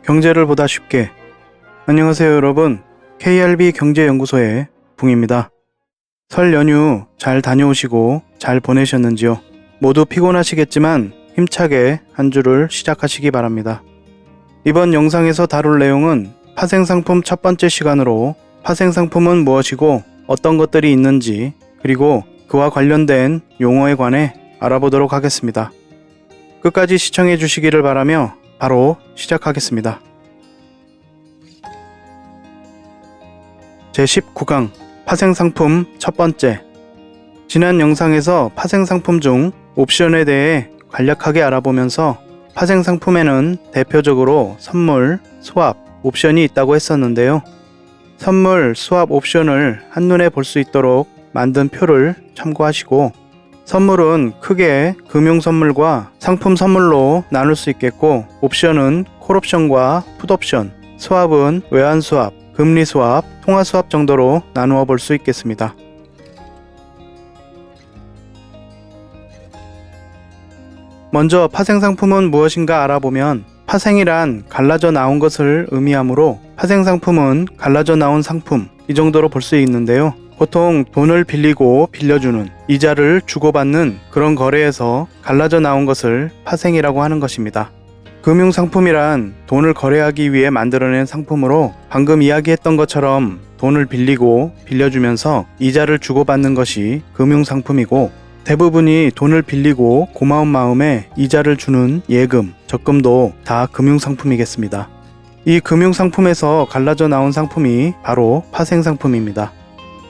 경제를 보다 쉽게. 안녕하세요 여러분, KRB 경제연구소의 붕입니다. 설 연휴 잘 다녀오시고 잘 보내셨는지요? 모두 피곤하시겠지만 힘차게 한 주를 시작하시기 바랍니다. 이번 영상에서 다룰 내용은 파생상품 첫 번째 시간으로 파생상품은 무엇이고 어떤 것들이 있는지, 그리고 그와 관련된 용어에 관해 알아보도록 하겠습니다. 끝까지 시청해 주시기를 바라며 바로 시작하겠습니다. 제19강 파생상품 첫 번째. 지난 영상에서 파생상품 중 옵션에 대해 간략하게 알아보면서 파생상품에는 대표적으로 선물, 수합, 옵션이 있다고 했었는데요. 선물, 수합, 옵션을 한눈에 볼 수 있도록 만든 표를 참고하시고, 선물은 크게 금융선물과 상품선물로 나눌 수 있겠고, 옵션은 콜옵션과 풋옵션, 수합은 외환수합, 금리수합, 통화수합 정도로 나누어 볼 수 있겠습니다. 먼저 파생상품은 무엇인가 알아보면, 파생이란 갈라져 나온 것을 의미하므로 파생상품은 갈라져 나온 상품, 이 정도로 볼 수 있는데요. 보통 돈을 빌리고 빌려주는, 이자를 주고받는 그런 거래에서 갈라져 나온 것을 파생이라고 하는 것입니다. 금융상품이란 돈을 거래하기 위해 만들어낸 상품으로 방금 이야기했던 것처럼 돈을 빌리고 빌려주면서 이자를 주고받는 것이 금융상품이고, 대부분이 돈을 빌리고 고마운 마음에 이자를 주는 예금, 적금도 다 금융상품이겠습니다. 이 금융상품에서 갈라져 나온 상품이 바로 파생상품입니다.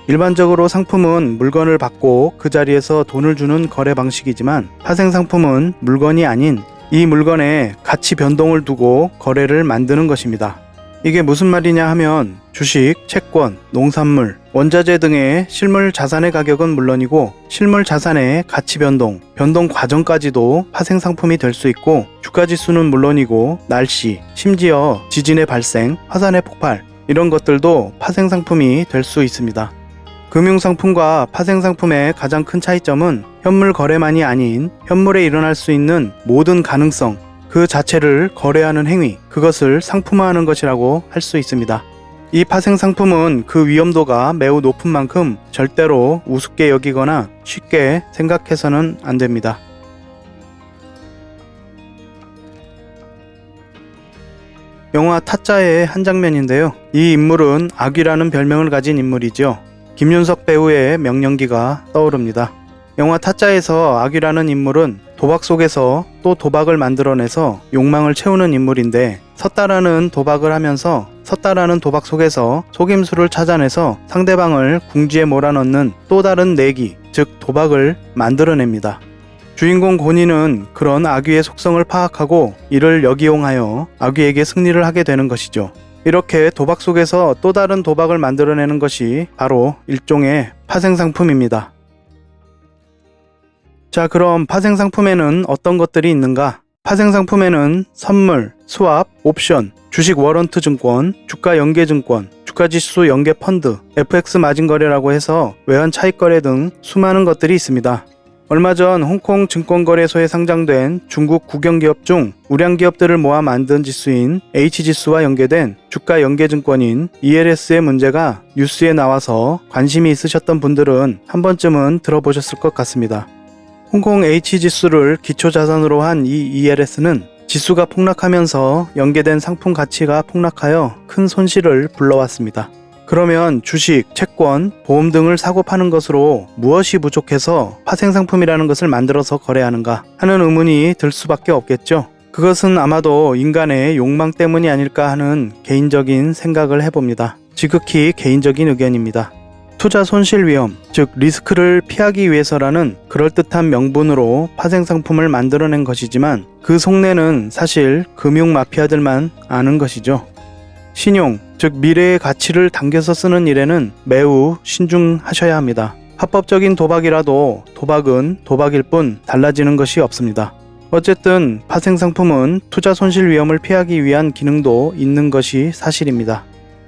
일반적으로 상품은 물건을 받고 그 자리에서 돈을 주는 거래 방식이지만, 파생상품은 물건이 아닌 이 물건에 가치 변동을 두고 거래를 만드는 것입니다. 이게 무슨 말이냐 하면, 주식, 채권, 농산물, 원자재 등의 실물 자산의 가격은 물론이고 실물 자산의 가치 변동, 변동 과정까지도 파생상품이 될 수 있고, 주가지수는 물론이고 날씨, 심지어 지진의 발생, 화산의 폭발, 이런 것들도 파생상품이 될 수 있습니다. 금융상품과 파생상품의 가장 큰 차이점은 현물 거래만이 아닌 현물에 일어날 수 있는 모든 가능성, 그 자체를 거래하는 행위, 그것을 상품화하는 것이라고 할 수 있습니다. 이 파생상품은 그 위험도가 매우 높은 만큼 절대로 우습게 여기거나 쉽게 생각해서는 안 됩니다. 영화 타짜의 한 장면인데요. 이 인물은 아귀라는 별명을 가진 인물이죠. 김윤석 배우의 명령기가 떠오릅니다. 영화 타짜에서 아귀라는 인물은 도박 속에서 또 도박을 만들어내서 욕망을 채우는 인물인데, 섰다라는 도박을 하면서 섰다라는 도박 속에서 속임수를 찾아내서 상대방을 궁지에 몰아넣는 또 다른 내기, 즉 도박을 만들어냅니다. 주인공 고니는 그런 아귀의 속성을 파악하고 이를 역이용하여 아귀에게 승리를 하게 되는 것이죠. 이렇게 도박 속에서 또 다른 도박을 만들어내는 것이 바로 일종의 파생상품입니다. 자, 그럼 파생상품에는 어떤 것들이 있는가? 파생상품에는 선물, 수합, 옵션, 주식 워런트 증권, 주가 연계 증권, 주가지수 연계 펀드, FX 마진 거래라고 해서 외환 차익 거래 등 수많은 것들이 있습니다. 얼마 전 홍콩 증권거래소에 상장된 중국 국영기업 중 우량기업들을 모아 만든 지수인 H지수와 연계된 주가 연계증권인 ELS의 문제가 뉴스에 나와서 관심이 있으셨던 분들은 한 번쯤은 들어보셨을 것 같습니다. 홍콩 H지수를 기초자산으로 한 이 ELS는 지수가 폭락하면서 연계된 상품 가치가 폭락하여 큰 손실을 불러왔습니다. 그러면 주식, 채권, 보험 등을 사고 파는 것으로 무엇이 부족해서 파생상품이라는 것을 만들어서 거래하는가 하는 의문이 들 수밖에 없겠죠. 그것은 아마도 인간의 욕망 때문이 아닐까 하는 개인적인 생각을 해봅니다. 지극히 개인적인 의견입니다. 투자 손실 위험, 즉 리스크를 피하기 위해서라는 그럴듯한 명분으로 파생상품을 만들어낸 것이지만, 그 속내는 사실 금융 마피아들만 아는 것이죠. 신용, 즉 미래의 가치를 당겨서 쓰는 일에는 매우 신중하셔야 합니다. 합법적인 도박이라도 도박은 도박일 뿐 달라지는 것이 없습니다. 어쨌든 파생상품은 투자 손실 위험을 피하기 위한 기능도 있는 것이 사실입니다.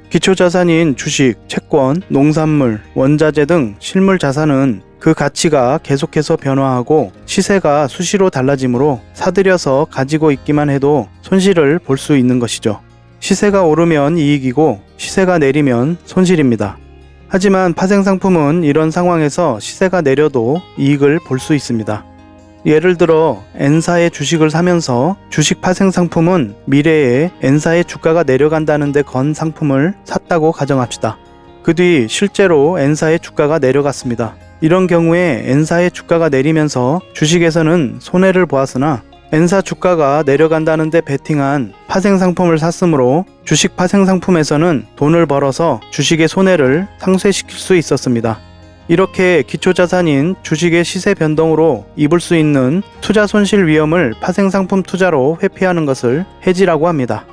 기초자산인 주식, 채권, 농산물, 원자재 등 실물 자산은 그 가치가 계속해서 변화하고 시세가 수시로 달라지므로 사들여서 가지고 있기만 해도 손실을 볼 수 있는 것이죠. 시세가 오르면 이익이고 시세가 내리면 손실입니다. 하지만 파생상품은 이런 상황에서 시세가 내려도 이익을 볼 수 있습니다. 예를 들어 N사의 주식을 사면서 주식 파생상품은 미래에 N사의 주가가 내려간다는 데 건 상품을 샀다고 가정합시다. 그 뒤 실제로 N사의 주가가 내려갔습니다. 이런 경우에 N사의 주가가 내리면서 주식에서는 손해를 보았으나 N사 주가가 내려간다는 데 베팅한 파생상품을 샀으므로 주식 파생상품에서는 돈을 벌어서 주식의 손해를 상쇄시킬 수 있었습니다. 이렇게 기초자산인 주식의 시세 변동으로 입을 수 있는 투자 손실 위험을 파생상품 투자로 회피하는 것을 해지라고 합니다.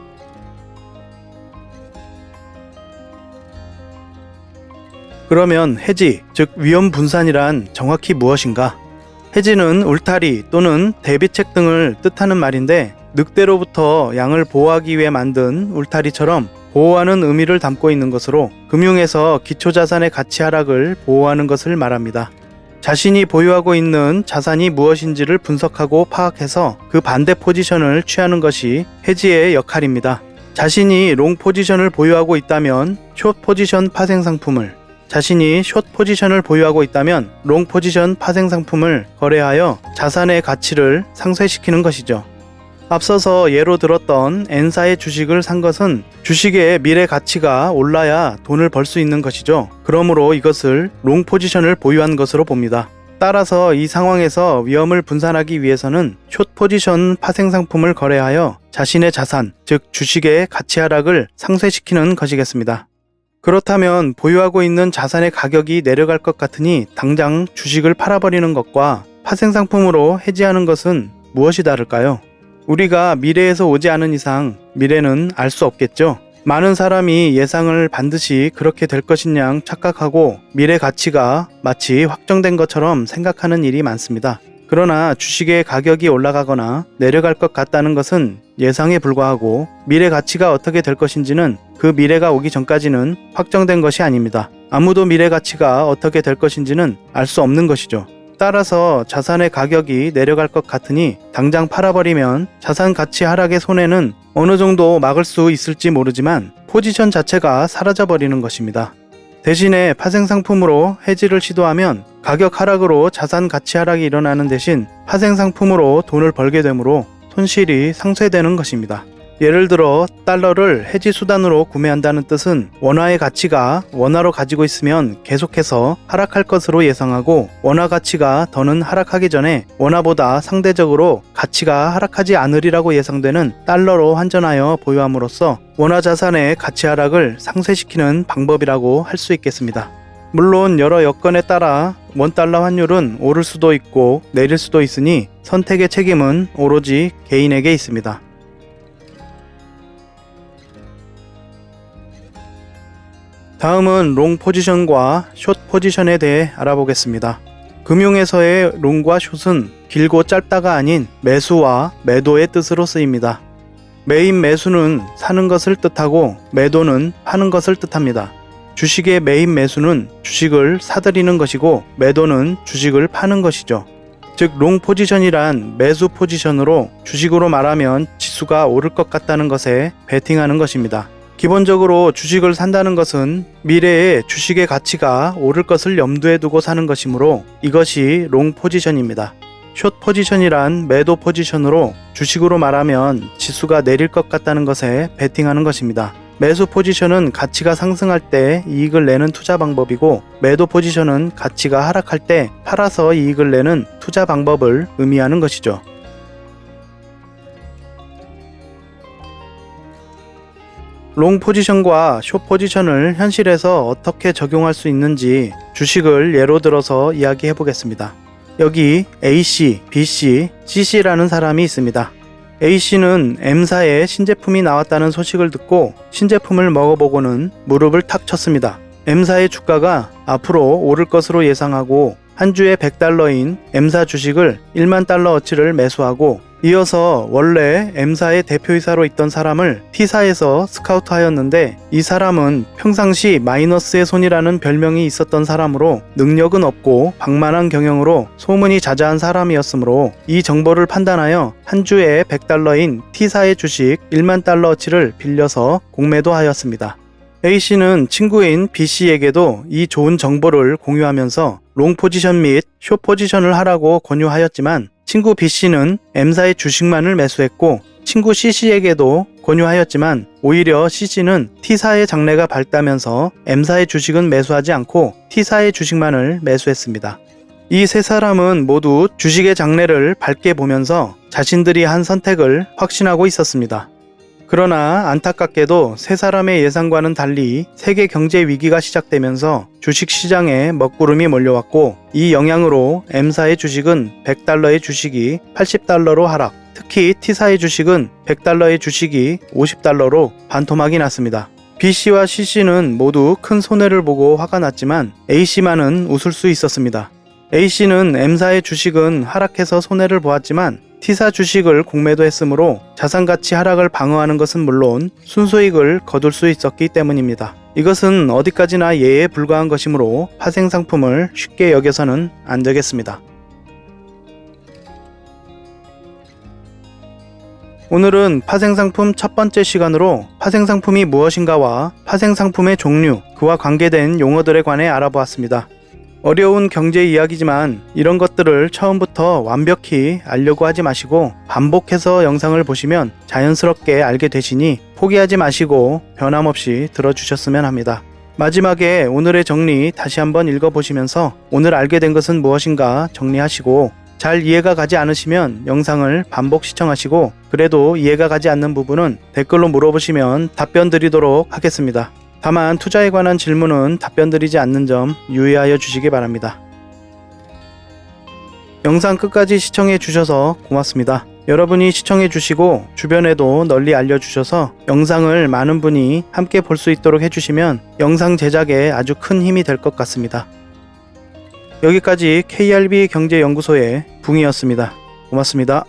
그러면 해지, 즉 위험 분산이란 정확히 무엇인가? 해지는 울타리 또는 대비책 등을 뜻하는 말인데 늑대로부터 양을 보호하기 위해 만든 울타리처럼 보호하는 의미를 담고 있는 것으로 금융에서 기초자산의 가치 하락을 보호하는 것을 말합니다. 자신이 보유하고 있는 자산이 무엇인지를 분석하고 파악해서 그 반대 포지션을 취하는 것이 해지의 역할입니다. 자신이 롱 포지션을 보유하고 있다면 숏 포지션 파생상품을, 자신이 숏 포지션을 보유하고 있다면 롱 포지션 파생상품을 거래하여 자산의 가치를 상쇄시키는 것이죠. 앞서서 예로 들었던 N사의 주식을 산 것은 주식의 미래 가치가 올라야 돈을 벌 수 있는 것이죠. 그러므로 이것을 롱 포지션을 보유한 것으로 봅니다. 따라서 이 상황에서 위험을 분산하기 위해서는 숏 포지션 파생상품을 거래하여 자신의 자산, 즉 주식의 가치 하락을 상쇄시키는 것이겠습니다. 그렇다면 보유하고 있는 자산의 가격이 내려갈 것 같으니 당장 주식을 팔아버리는 것과 파생상품으로 해지하는 것은 무엇이 다를까요? 우리가 미래에서 오지 않은 이상 미래는 알 수 없겠죠. 많은 사람이 예상을 반드시 그렇게 될 것인 양 착각하고 미래 가치가 마치 확정된 것처럼 생각하는 일이 많습니다. 그러나 주식의 가격이 올라가거나 내려갈 것 같다는 것은 예상에 불과하고 미래 가치가 어떻게 될 것인지는 그 미래가 오기 전까지는 확정된 것이 아닙니다. 아무도 미래 가치가 어떻게 될 것인지는 알 수 없는 것이죠. 따라서 자산의 가격이 내려갈 것 같으니 당장 팔아버리면 자산 가치 하락의 손해는 어느 정도 막을 수 있을지 모르지만 포지션 자체가 사라져버리는 것입니다. 대신에 파생상품으로 해지를 시도하면 가격 하락으로 자산 가치 하락이 일어나는 대신 파생상품으로 돈을 벌게 되므로 손실이 상쇄되는 것입니다. 예를 들어 달러를 해지 수단으로 구매한다는 뜻은 원화의 가치가 원화로 가지고 있으면 계속해서 하락할 것으로 예상하고 원화 가치가 더는 하락하기 전에 원화보다 상대적으로 가치가 하락하지 않으리라고 예상되는 달러로 환전하여 보유함으로써 원화 자산의 가치 하락을 상쇄시키는 방법이라고 할 수 있겠습니다. 물론 여러 여건에 따라 원달러 환율은 오를 수도 있고 내릴 수도 있으니 선택의 책임은 오로지 개인에게 있습니다. 다음은 롱 포지션과 숏 포지션에 대해 알아보겠습니다. 금융에서의 롱과 숏은 길고 짧다가 아닌 매수와 매도의 뜻으로 쓰입니다. 매입 매수는 사는 것을 뜻하고 매도는 파는 것을 뜻합니다. 주식의 매입 매수는 주식을 사들이는 것이고 매도는 주식을 파는 것이죠. 즉 롱 포지션이란 매수 포지션으로 주식으로 말하면 지수가 오를 것 같다는 것에 베팅하는 것입니다. 기본적으로 주식을 산다는 것은 미래에 주식의 가치가 오를 것을 염두에 두고 사는 것이므로 이것이 롱 포지션입니다. 숏 포지션이란 매도 포지션으로 주식으로 말하면 지수가 내릴 것 같다는 것에 베팅하는 것입니다. 매수 포지션은 가치가 상승할 때 이익을 내는 투자 방법이고 매도 포지션은 가치가 하락할 때 팔아서 이익을 내는 투자 방법을 의미하는 것이죠. 롱 포지션과 숏 포지션을 현실에서 어떻게 적용할 수 있는지 주식을 예로 들어서 이야기해 보겠습니다. 여기 A씨, B씨, C씨라는 사람이 있습니다. A씨는 M사에 신제품이 나왔다는 소식을 듣고 신제품을 먹어보고는 무릎을 탁 쳤습니다. M사의 주가가 앞으로 오를 것으로 예상하고 한 주에 100달러인 M사 주식을 1만 달러어치를 매수하고 이어서 원래 M사의 대표이사로 있던 사람을 T사에서 스카우트하였는데 이 사람은 평상시 마이너스의 손이라는 별명이 있었던 사람으로 능력은 없고 방만한 경영으로 소문이 자자한 사람이었으므로 이 정보를 판단하여 한 주에 100달러인 T사의 주식 1만 달러어치를 빌려서 공매도 하였습니다. A씨는 친구인 B씨에게도 이 좋은 정보를 공유하면서 롱 포지션 및 숏 포지션을 하라고 권유하였지만 친구 B씨는 M사의 주식만을 매수했고 친구 C씨에게도 권유하였지만 오히려 C씨는 T사의 장래가 밝다면서 M사의 주식은 매수하지 않고 T사의 주식만을 매수했습니다. 이 세 사람은 모두 주식의 장래를 밝게 보면서 자신들이 한 선택을 확신하고 있었습니다. 그러나 안타깝게도 세 사람의 예상과는 달리 세계 경제 위기가 시작되면서 주식시장에 먹구름이 몰려왔고 이 영향으로 M사의 주식은 100달러의 주식이 80달러로 하락, 특히 T사의 주식은 100달러의 주식이 50달러로 반토막이 났습니다. B씨와 C씨는 모두 큰 손해를 보고 화가 났지만 A씨만은 웃을 수 있었습니다. A씨는 M사의 주식은 하락해서 손해를 보았지만 T사 주식을 공매도 했으므로 자산가치 하락을 방어하는 것은 물론 순수익을 거둘 수 있었기 때문입니다. 이것은 어디까지나 예에 불과한 것이므로 파생상품을 쉽게 여겨서는 안 되겠습니다. 오늘은 파생상품 첫 번째 시간으로 파생상품이 무엇인가와 파생상품의 종류, 그와 관계된 용어들에 관해 알아보았습니다. 어려운 경제 이야기지만 이런 것들을 처음부터 완벽히 알려고 하지 마시고 반복해서 영상을 보시면 자연스럽게 알게 되시니 포기하지 마시고 변함없이 들어주셨으면 합니다. 마지막에 오늘의 정리 다시 한번 읽어보시면서 오늘 알게 된 것은 무엇인가 정리하시고 잘 이해가 가지 않으시면 영상을 반복 시청하시고 그래도 이해가 가지 않는 부분은 댓글로 물어보시면 답변 드리도록 하겠습니다. 다만 투자에 관한 질문은 답변 드리지 않는 점 유의하여 주시기 바랍니다. 영상 끝까지 시청해 주셔서 고맙습니다. 여러분이 시청해 주시고 주변에도 널리 알려주셔서 영상을 많은 분이 함께 볼 수 있도록 해주시면 영상 제작에 아주 큰 힘이 될 것 같습니다. 여기까지 KRB 경제연구소의 붕이었습니다. 고맙습니다.